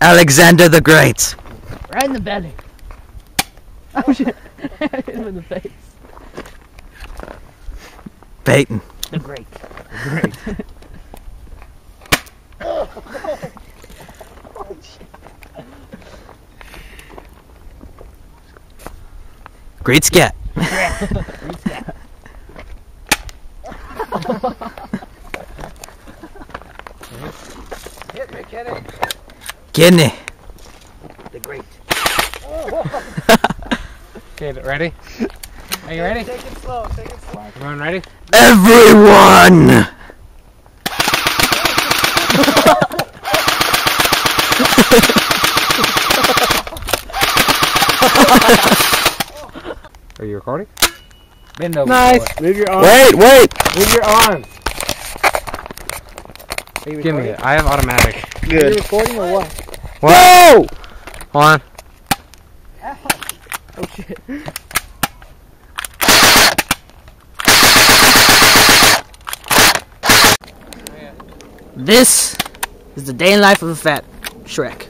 Alexander the Great. Right in the belly. Oh shit. Hit him in the face. Peyton. The Great. The Great. Great scat. Hit me, Kenny. Kidney. The Great. Okay, ready? Are you ready? Take it slow, take it slow. Everyone ready? Everyone! Are you recording? Bend over. Nice. Boy. Move your arms. Wait! Move your arms. Are you Give me recording? it. I have automatic. Are you Good. recording or what? Whoa! Hold on. Oh shit. This is the day in life of a fat Shrek.